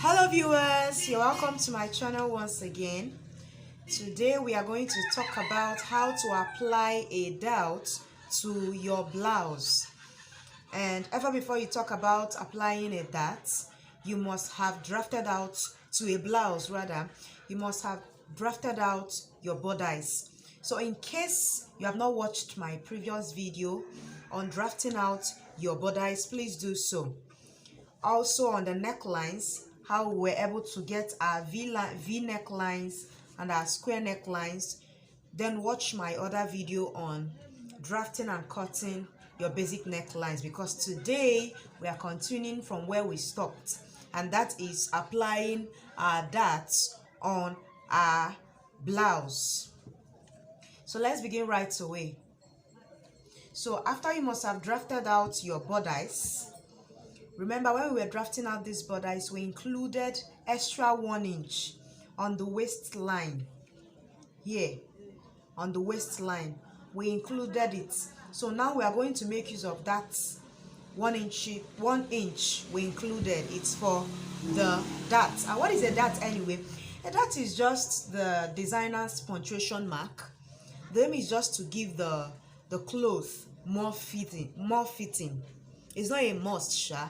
Hello viewers, you're welcome to my channel once again. Today we are going to talk about how to apply a dot to your blouse. And ever before you talk about applying a dot, you must have drafted out to a blouse rather, you must have drafted out your bodice. So in case you have not watched my previous video on drafting out your bodice, please do so. Also on the necklines, how we were able to get our V necklines and our square necklines, then watch my other video on drafting and cutting your basic necklines, because today we are continuing from where we stopped, and that is applying our darts on our blouse. So let's begin right away. So after you must have drafted out your bodice, remember when we were drafting out this bodice, we included extra 1 inch on the waistline. Here, on the waistline, we included it. So now we are going to make use of that 1 inch we included. It's for the dart. And what is a dart anyway? A dart is just the designer's punctuation mark. The aim is just to give the cloth more fitting. It's not a must, sha.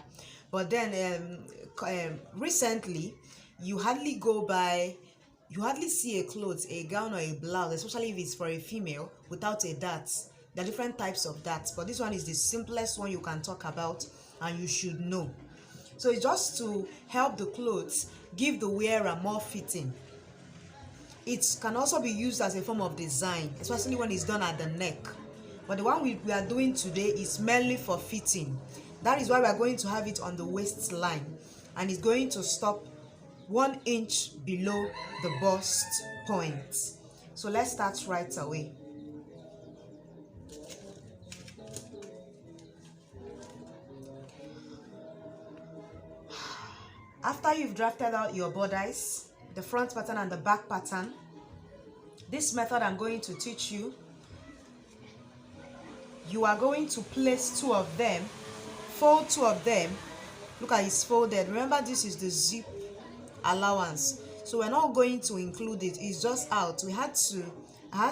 But then recently you hardly see a clothes, a gown or a blouse, especially if it's for a female, without a dart. There are different types of darts, but this one is the simplest one you can talk about and you should know. So it's just to help the clothes give the wearer more fitting. It can also be used as a form of design, especially when it's done at the neck. But the one we are doing today is merely for fitting. That is why we are going to have it on the waistline, and it's going to stop 1 inch below the bust point. So let's start right away. After you've drafted out your bodice, the front pattern and the back pattern, this method I'm going to teach you, you are going to place 2 of them, fold 2 of them. Look at it's folded. Remember, this is the zip allowance, so we're not going to include it. It's just out. I had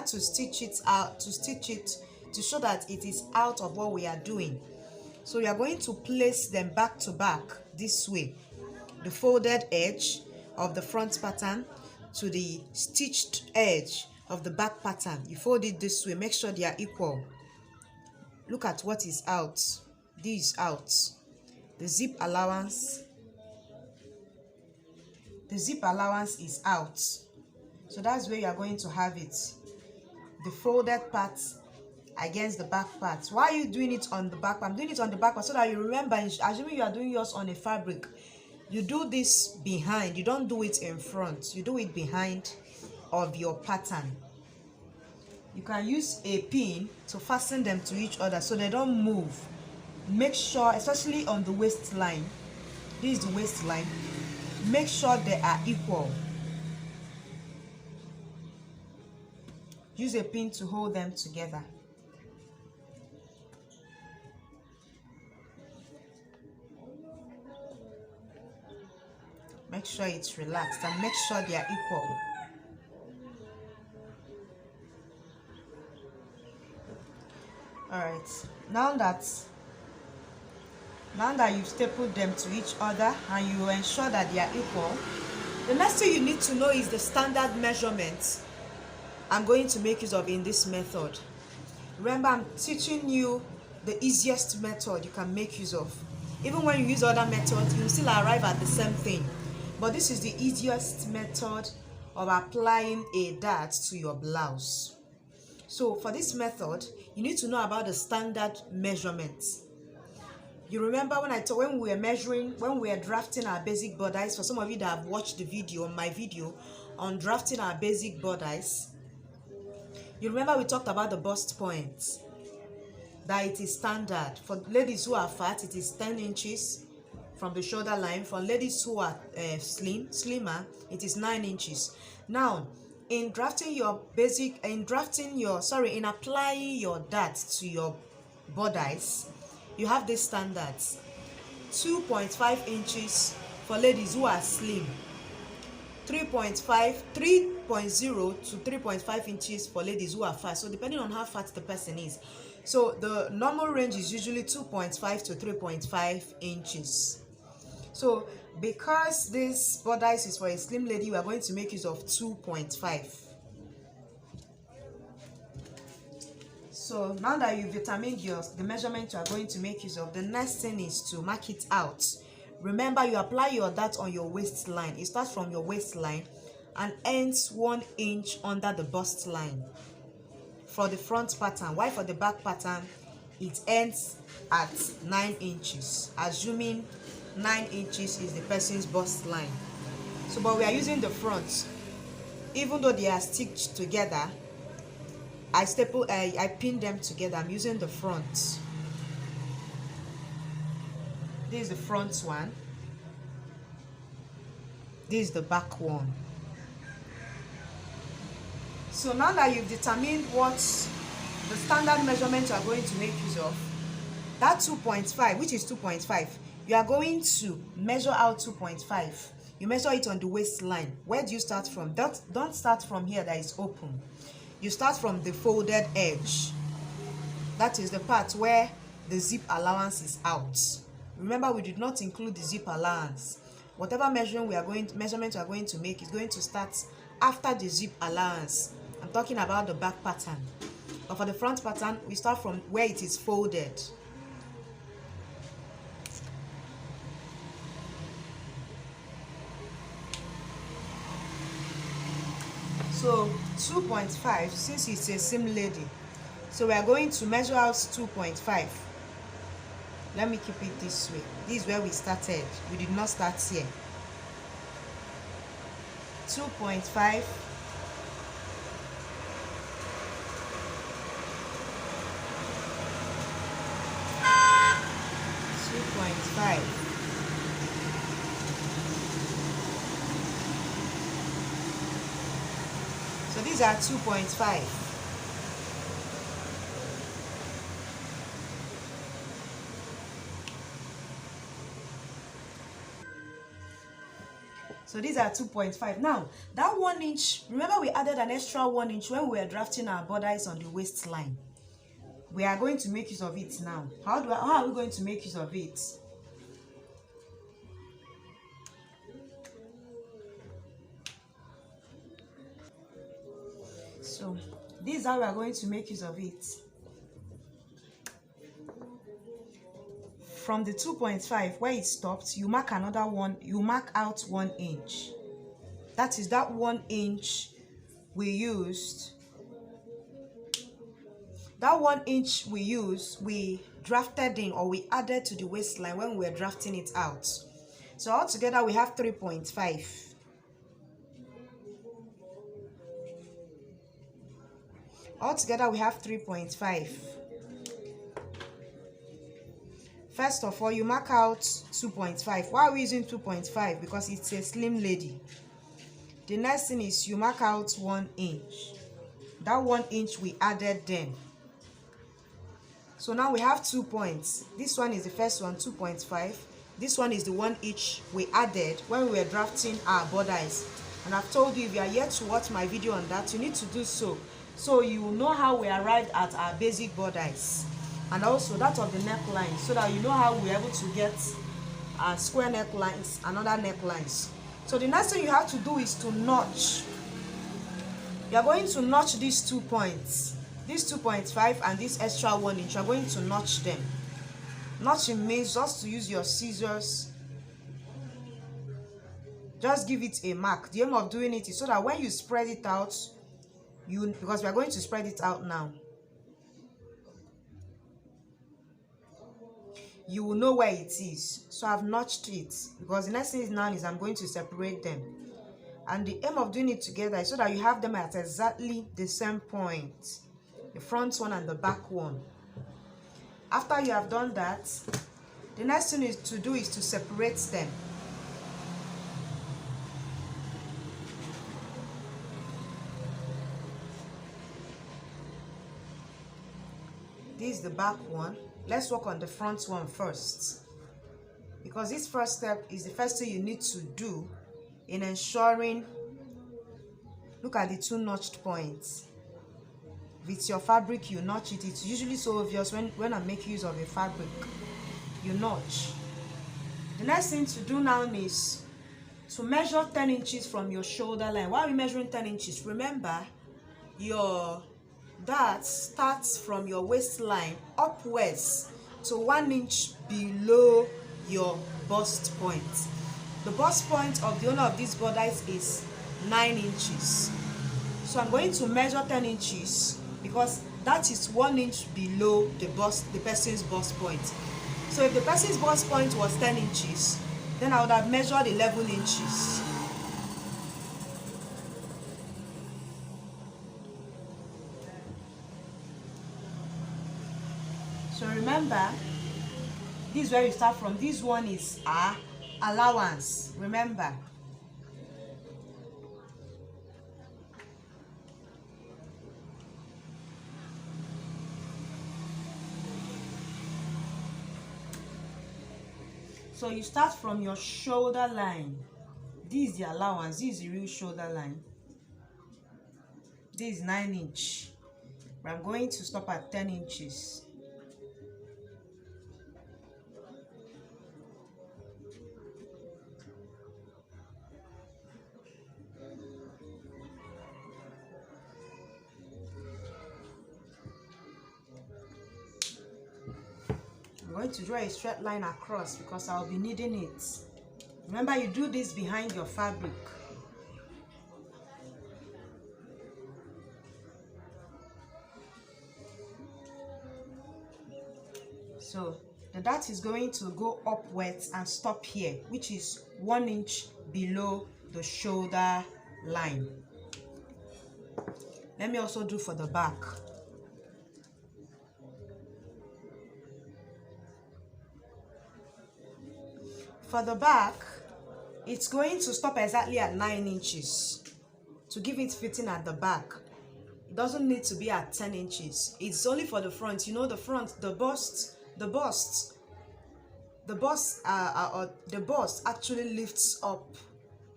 to stitch it out, to show that it is out of what we are doing. So we are going to place them back to back this way, the folded edge of the front pattern to the stitched edge of the back pattern. You fold it this way, make sure they are equal. Look at what is out. This is out. The zip allowance is out. So that's where you are going to have it. The folded part against the back part. Why are you doing it on the back part? I'm doing it on the back part so that you remember, assuming you are doing yours on a fabric, you do this behind. You don't do it in front. You do it behind of your pattern. You can use a pin to fasten them to each other so they don't move. Make sure, especially on the waistline, this is the waistline, make sure they are equal. Use a pin to hold them together. Make sure it's relaxed and make sure they are equal. Alright, now that you've stapled them to each other and you ensure that they are equal, the next thing you need to know is the standard measurements I'm going to make use of in this method. Remember, I'm teaching you the easiest method you can make use of. Even when you use other methods, you will still arrive at the same thing. But this is the easiest method of applying a dart to your blouse. So for this method, you need to know about the standard measurements. You remember when we were drafting our basic bodice, for some of you that have watched the video, my video on drafting our basic bodice, you remember we talked about the bust point, that it is standard. For ladies who are fat, it is 10 inches from the shoulder line. For ladies who are slimmer, it is 9 inches. Now, in applying your dart to your bodice, you have these standards: 2.5 inches for ladies who are slim. 3.0 to 3.5 inches for ladies who are fat. So depending on how fat the person is. So the normal range is usually 2.5 to 3.5 inches. So because this bodice is for a slim lady, we are going to make use of 2.5. So now that you've determined the measurement you are going to make use of, the next thing is to mark it out. Remember, you apply your dart on your waistline. It starts from your waistline and ends 1 inch under the bust line for the front pattern, while for the back pattern it ends at 9 inches, assuming 9 inches is the person's bust line. So but we are using the front. Even though they are stitched together, I pin them together. I'm using the front. This is the front one. This is the back one. So now that you've determined what the standard measurement you are going to make use of, that 2.5, which is 2.5, you are going to measure out 2.5. You measure it on the waistline. Where do you start from? Don't start from here that is open. You start from the folded edge. That is the part where the zip allowance is out. Remember, we did not include the zip allowance. Whatever measurement we are going to make is going to start after the zip allowance. I'm talking about the back pattern. But for the front pattern, we start from where it is folded. So 2.5, since it's a slim lady, so we are going to measure out 2.5. Let me keep it this way. This is where we started. We did not start here. 2.5. 2.5. So these are 2.5. So these are 2.5. Now, that 1 inch, remember we added an extra 1 inch when we were drafting our bodice on the waistline. We are going to make use of it now. How are we going to make use of it? So this is how we are going to make use of it. From the 2.5 where it stopped, you mark another one, you mark out 1 inch. That is that 1 inch we used. That 1 inch we drafted in, or we added to the waistline when we were drafting it out. So altogether we have 3.5. Altogether we have 3.5. First of all, you mark out 2.5. Why are we using 2.5? Because it's a slim lady. The next thing is you mark out 1 inch. That 1 inch we added then. So now we have 2 points. This one is the first one, 2.5. This one is the 1 inch we added when we were drafting our bodice. And I've told you, if you are yet to watch my video on that, you need to do so. So you will know how we arrived at our basic bodice. And also that of the neckline, so that you know how we're able to get square necklines and other necklines. So the next thing you have to do is to notch. You are going to notch these 2 points, this 2.5 and this extra 1 inch. You are going to notch them. Notching means just to use your scissors, just give it a mark. The aim of doing it is so that when you spread it out, because we are going to spread it out now, you will know where it is. So I've notched it, because the next thing now is I'm going to separate them. And the aim of doing it together is so that you have them at exactly the same point, the front one and the back one. After you have done that, the next thing is to separate them. This is the back one. Let's work on the front one first, because this first step is the first thing you need to do in ensuring. Look at the two notched points. With your fabric, you notch it. It's usually so obvious when I make use of a fabric. You notch. The next thing to do now is to measure 10 inches from your shoulder line. Why are we measuring 10 inches? Remember, your dart starts from your waistline upwards to 1 inch below your bust point. The bust point of the owner of these bodice is 9 inches. So I'm going to measure 10 inches because that is 1 inch below the person's bust point. So if the person's bust point was 10 inches, then I would have measured 11 inches. So remember, this is where you start from. This one is our allowance. Remember. So you start from your shoulder line. This is the allowance. This is the real shoulder line. This is 9 inch. I'm going to stop at 10 inches. I'm going to draw a straight line across because I'll be needing it. Remember, you do this behind your fabric. So the dart is going to go upwards and stop here, which is 1 inch below the shoulder line. Let me also do for the back. For the back, it's going to stop exactly at 9 inches to give it fitting at the back. It doesn't need to be at 10 inches. It's only for the front. You know, the front, the bust actually lifts up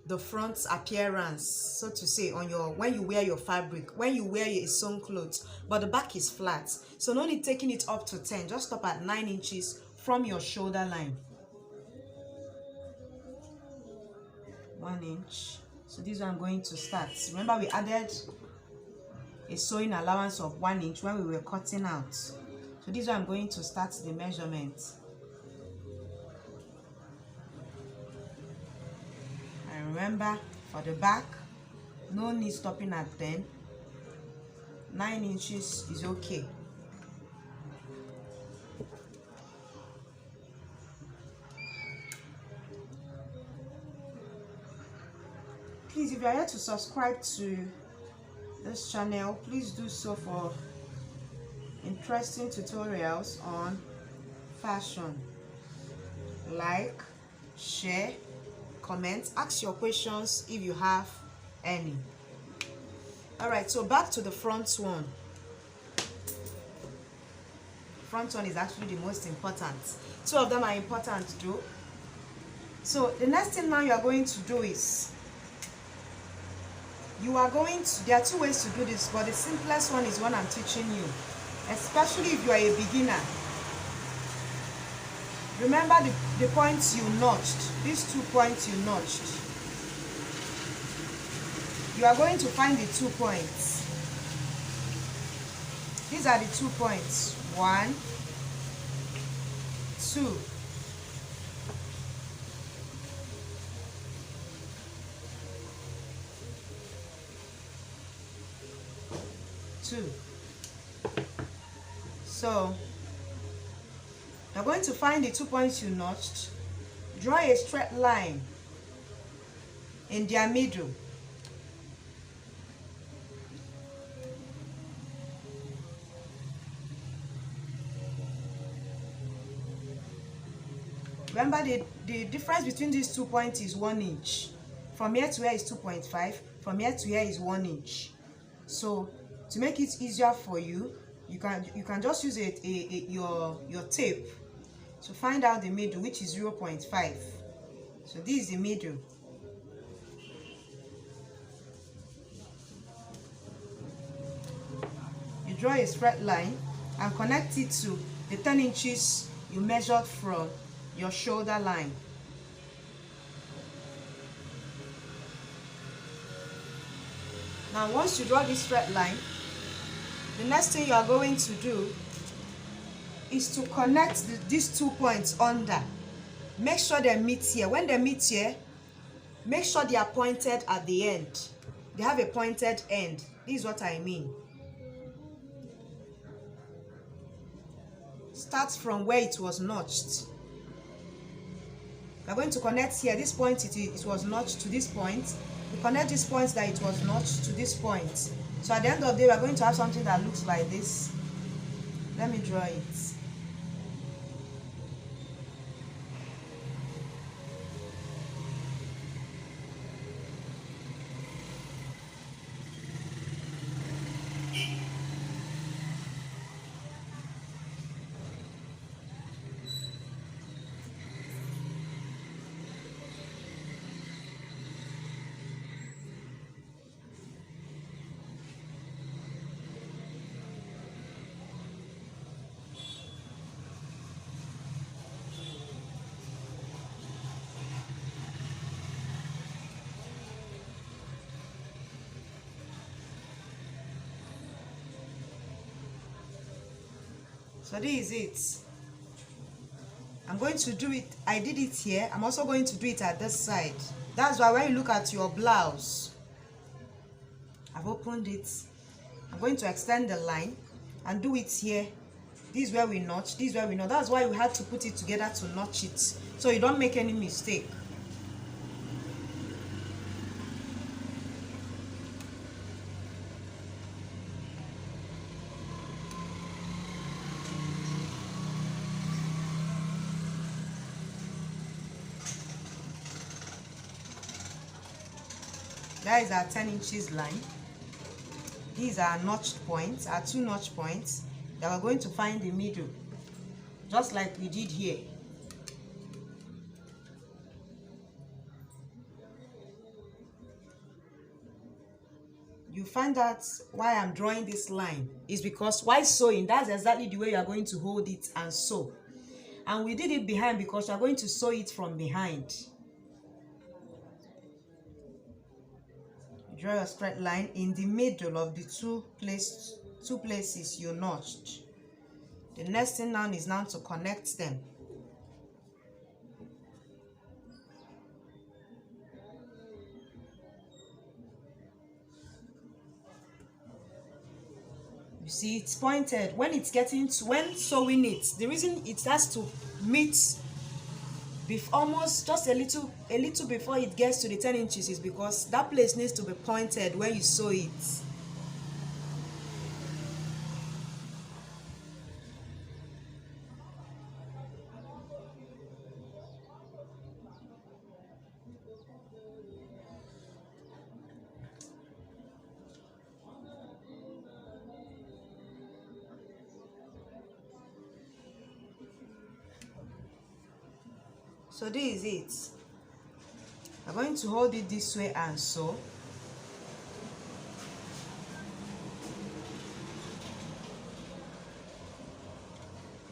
the front appearance, so to say, on your when you wear your fabric, when you wear your sewn clothes, but the back is flat. So no need taking it up to 10. Just stop at 9 inches from your shoulder line. 1 inch. So this is where I'm going to start. Remember, we added a sewing allowance of 1 inch when we were cutting out. So this is where I'm going to start the measurement. And remember, for the back, no need stopping at 10. 9 inches is okay. Please, if you are here to subscribe to this channel, please do so for interesting tutorials on fashion. Like, share, comment, ask your questions if you have any. Alright, so back to the front one. Front one is actually the most important. Two of them are important too. So the next thing now you are going to do is, there are two ways to do this, but the simplest one is one I'm teaching you, especially if you are a beginner. Remember the points you notched, these 2 points you notched. You are going to find the 2 points. These are the 2 points. 1, 2. So you're going to find the 2 points you notched, draw a straight line in their middle. Remember, the difference between these 2 points is 1 inch. From here to here is 2.5. From here to here is 1 inch. So to make it easier for you, you can just use your tape to find out the middle, which is 0.5. So this is the middle. You draw a straight line and connect it to the 10 inches you measured from your shoulder line. Now once you draw this straight line, the next thing you are going to do is to connect these 2 points under. Make sure they meet here. When they meet here, make sure they are pointed at the end. They have a pointed end. This is what I mean. Start from where it was notched. We are going to connect here. This point, it was notched to this point. We connect this point that it was notched to this point. So at the end of the day, we are going to have something that looks like this. Let me draw it. So this is it. I'm going to do it. I did it here. I'm also going to do it at this side. That's why when you look at your blouse, I've opened it. I'm going to extend the line and do it here. This is where we notch. This is where we notch. That's why we had to put it together to notch it, so you don't make any mistake. That is our 10 inches line. These are notched points, our 2 notch points that we're going to find the middle, just like we did here. You find out why I'm drawing this line is because while sewing, that's exactly the way you are going to hold it and sew. And we did it behind because you are going to sew it from behind. Draw a straight line in the middle of the two places you notched. The next thing now is to connect them. You see, it's pointed. When it's getting to, when sewing it, the reason it has to meet almost just a little before it gets to the 10 inches is because that place needs to be pointed when you sew it. So this is it. I'm going to hold it this way and sew.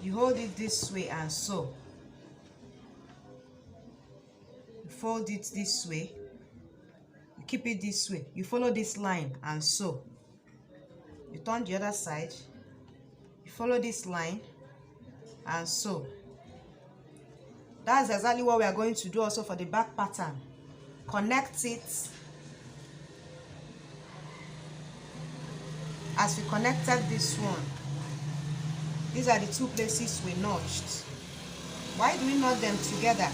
You hold it this way and sew. You fold it this way. You keep it this way. You follow this line and sew. You turn the other side. You follow this line and sew. That's exactly what we are going to do also for the back pattern. Connect it as we connected this one. These are the 2 places we notched. Why do we knot them together?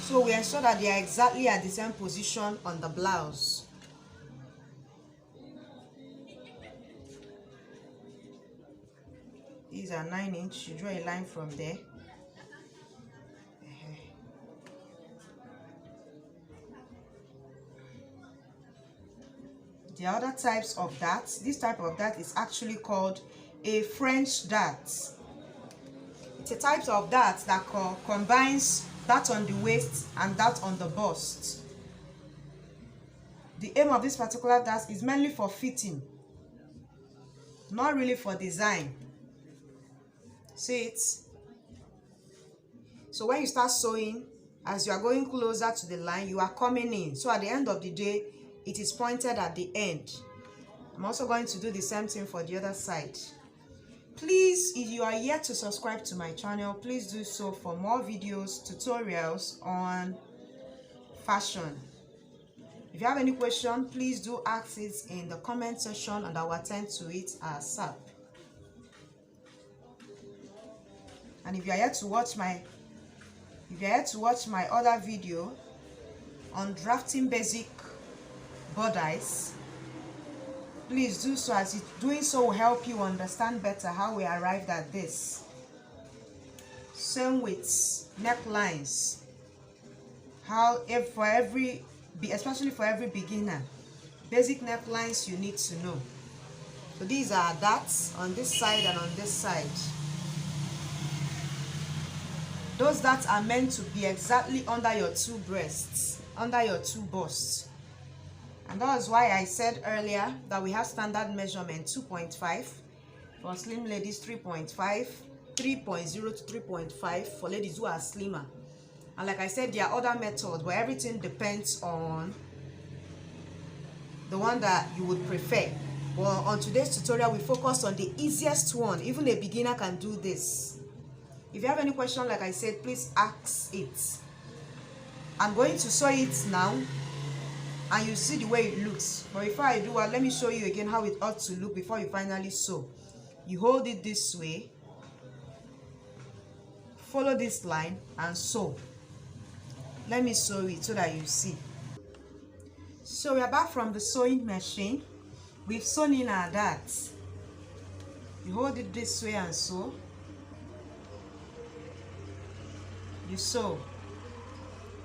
So we ensure that they are exactly at the same position on the blouse. These are 9 inch. You draw a line from there. The other types of darts, this type of dart is actually called a French dart. It's a type of dart that combines that on the waist and that on the bust. The aim of this particular dart is mainly for fitting, not really for design. See it? So when you start sewing, as you are going closer to the line, you are coming in. So at the end of the day, it is pointed at the end. I'm also going to do the same thing for the other side. Please, if you are yet to subscribe to my channel, please do so for more videos, tutorials on fashion. If you have any question, please do ask it in the comment section and I will attend to it ASAP. And if you are yet to watch my other video on drafting basic bodice, please do so, as doing so will help you understand better how we arrived at this. Same with necklines. Especially for every beginner, basic necklines you need to know. So these are darts on this side and on this side. Those darts are meant to be exactly under your two breasts, under your two busts. And that is why I said earlier that we have standard measurement 2.5 for slim ladies, 3.5, 3.0 to 3.5 for ladies who are slimmer. And like I said, there are other methods, but everything depends on the one that you would prefer. Well, on today's tutorial, we focus on the easiest one. Even a beginner can do this. If you have any question, like I said, please ask it. I'm going to sew it now, and you see the way it looks. But before I do that, let me show you again how it ought to look before you finally sew. You hold it this way, follow this line, and sew. Let me sew it so that you see. So we are back from the sewing machine. We've sewn in our darts. You hold it this way and sew. You sew.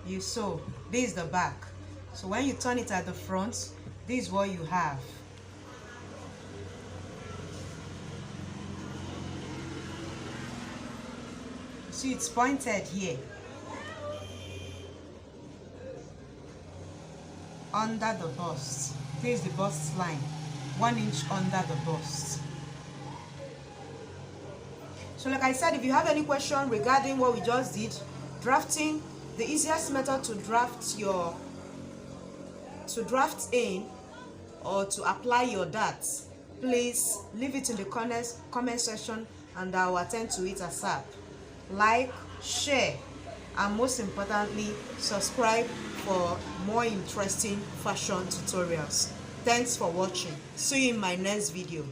You sew. This is the back. So when you turn it at the front, this is what you have. See, it's pointed here. Under the bust. This is the bust line, 1 inch under the bust. So like I said, if you have any question regarding what we just did, drafting, the easiest method to draft in or to apply your darts, please leave it in the comment section and I will attend to it ASAP. Like, share, and most importantly, subscribe for more interesting fashion tutorials. Thanks for watching. See you in my next video.